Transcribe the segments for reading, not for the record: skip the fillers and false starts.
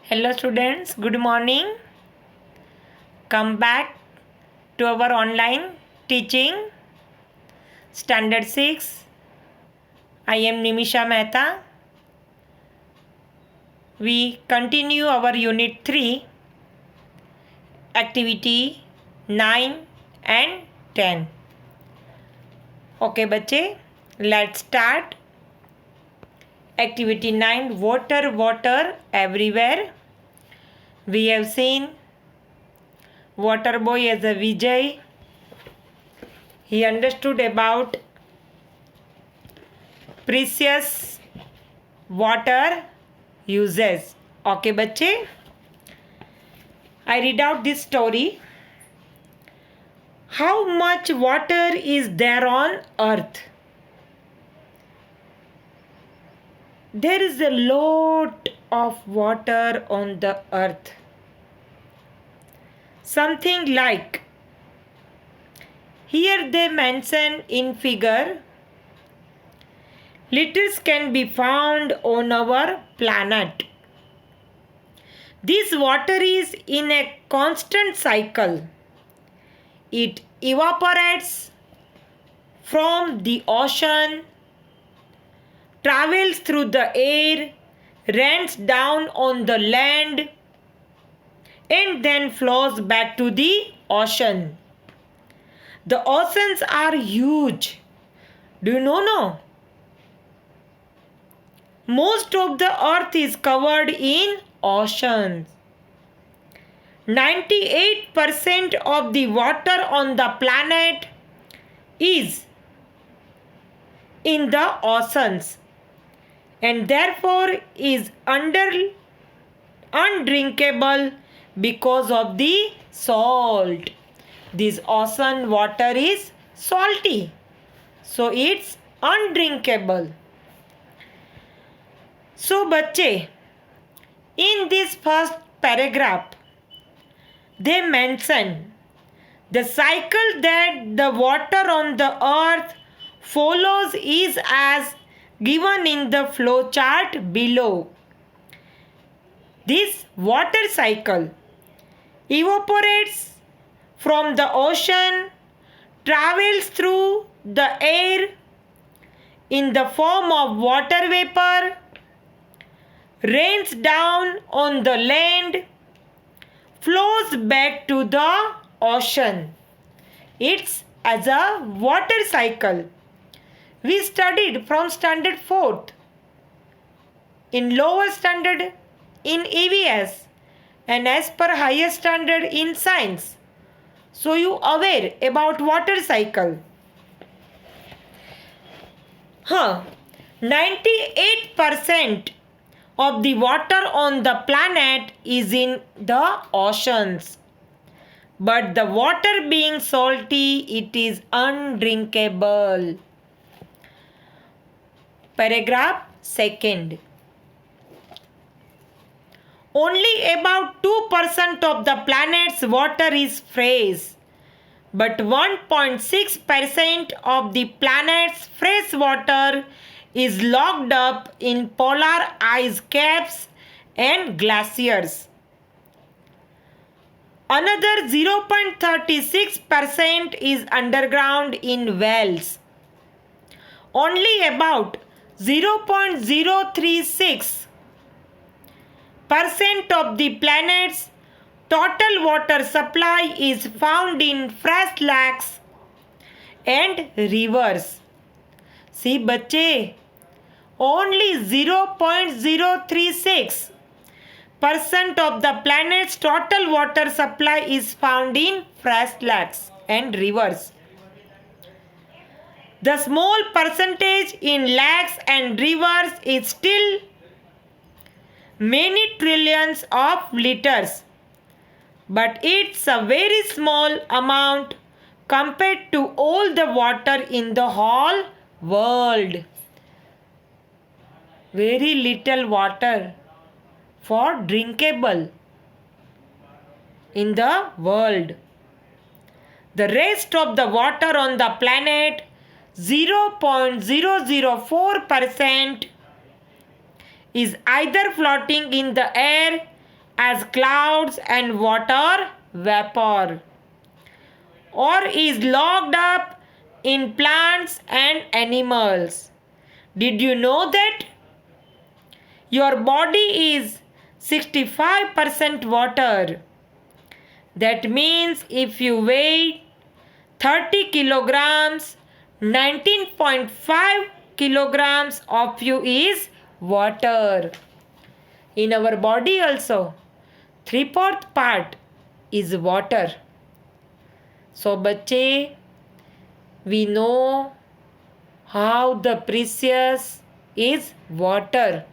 Hello students, good morning. Come back to our online teaching standard 6. I am Nimisha Mehta. We continue our unit 3 activity 9 and 10. Okay बच्चे, let's start. Activity 9, water everywhere. We have seen water boy as a Vijay. He understood about precious water uses. Okay बच्चे, I read out this story. How much water is there on earth? There is a lot of water on the earth. Something like, here they mention in figure, liters can be found on our planet. This water is in a constant cycle. It evaporates from the ocean, travels through the air, rains down on the land, and then flows back to the ocean. The oceans are huge. Do you know? Most of the earth is covered in oceans. 98% of the water on the planet is in the oceans and therefore is undrinkable because of the salt. This ocean water is salty, so it's undrinkable. So बच्चे, in this first paragraph they mention the cycle that the water on the earth follows is as given in the flow chart below. This water cycle evaporates from the ocean, travels through the air in the form of water vapor, rains down on the land, flows back to the ocean. It's as a water cycle. We studied from standard 4th, in lower standard in EVS, and as per higher standard in science. So you aware about water cycle. 98% of the water on the planet is in the oceans. But the water being salty, it is undrinkable. Paragraph 2. Only about 2% of the planet's water is fresh, but 1.6% of the planet's fresh water is locked up in polar ice caps and glaciers. Another 0.36% is underground in wells. Only about 0.036% of the planet's total water supply is found in fresh lakes and rivers. See बच्चे, only 0.036% of the planet's total water supply is found in fresh lakes and rivers. The small percentage in lakes and rivers is still many trillions of liters, but it's a very small amount compared to all the water in the whole world. Very little water for drinkable in the world. The rest of the water on the planet, 0.004%, is either floating in the air as clouds and water vapor, or is locked up in plants and animals. Did you know that your body is 65% water? That means if you weigh 30 kilograms, 19.5 kilograms of you is water. In our body also, 3/4 part is water. So, बच्चे, we know how the precious is water.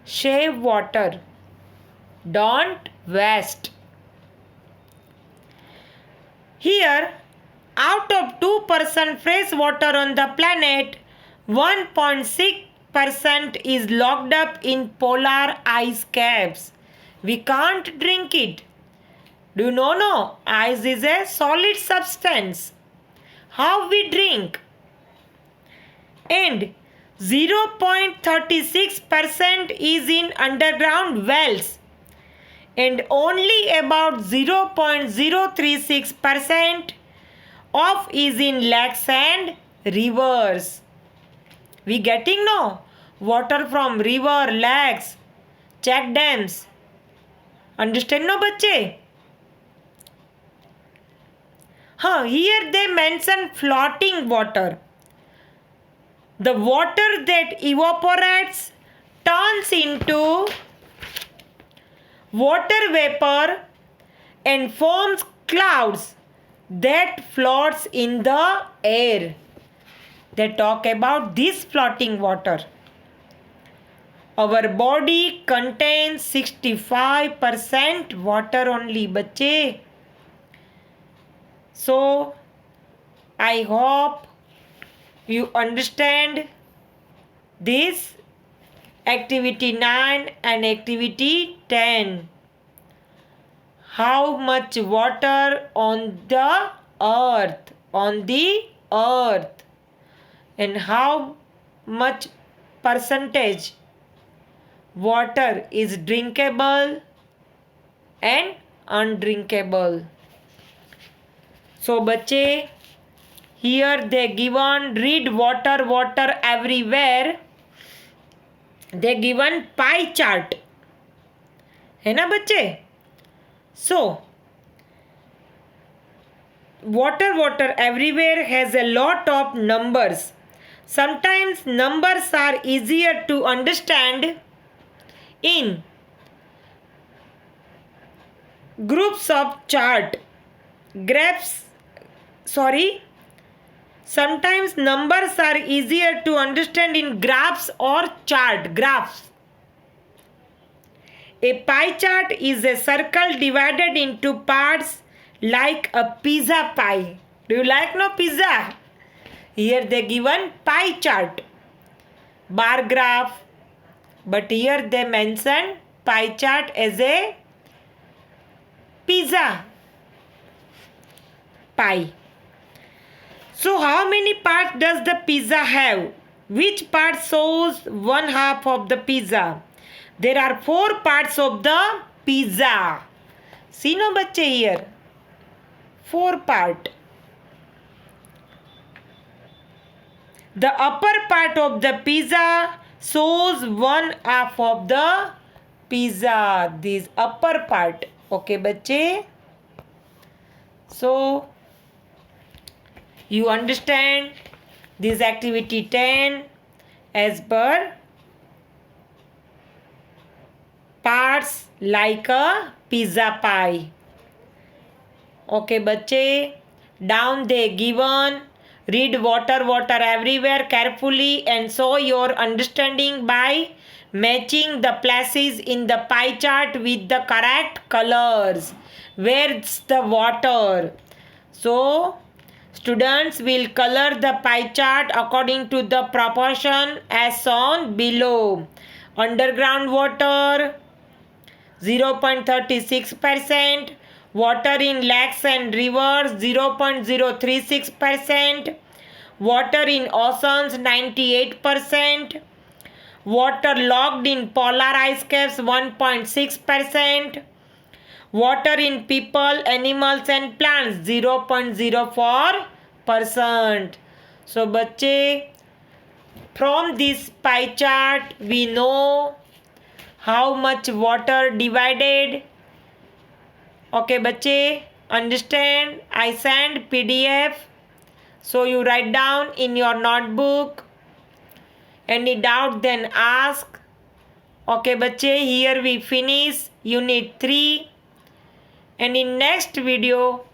Save water. Don't waste. Here, out of 2% fresh water on the planet, 1.6% is locked up in polar ice caps. We can't drink it. Do you know? No, ice is a solid substance. How we drink? And 0.36% is in underground wells, and only about 0.036% of is in lakes and rivers. We getting no water from river, lakes, check dams. Understand no बच्चे? Here they mention floating water. The water that evaporates turns into water vapor and forms clouds that floats in the air. They talk about this floating water. Our body contains 65% water only, बच्चे. So, I hope you understand this activity 9 and activity 10. How much water on the earth, and how much percentage water is drinkable and undrinkable. So, बच्चे, here they given read water everywhere. They given pie chart. है ना बच्चे? So, water everywhere has a lot of numbers. Sometimes numbers are easier to understand in groups of chart. Sometimes numbers are easier to understand in graphs or graphs. A pie chart is a circle divided into parts like a pizza pie. Do you like no pizza? Here they given pie chart, bar graph, but here they mention pie chart as a pizza pie. So how many parts does the pizza have? Which part shows 1/2 of the pizza? There are 4 parts of the pizza. See no बच्चे here. 4 part. The upper part of the pizza shows 1/2 of the pizza. This upper part. Okay बच्चे. So you understand this activity 10 as per parts like a pizza pie. Okay बच्चे, down they given read water everywhere carefully and show your understanding by matching the places in the pie chart with the correct colors. Where's the water? So students will color the pie chart according to the proportion as shown below. Underground water 0.36%, water in lakes and rivers 0.036%, water in oceans 98%, water locked in polar ice caps 1.6%, water in people, animals and plants 0.04%. So बच्चे, from this pie chart we know how much water divided. Okay बच्चे, understand? I send PDF, so you write down in your notebook. Any doubt then ask. Okay बच्चे, here we finish unit 3, and in next video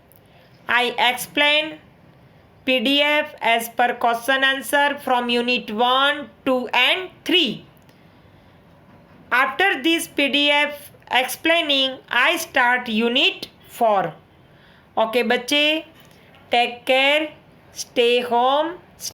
I explain PDF as per question answer from unit 1, 2 and 3. After this PDF explaining, I start unit 4. Okay बच्चे, take care, stay home,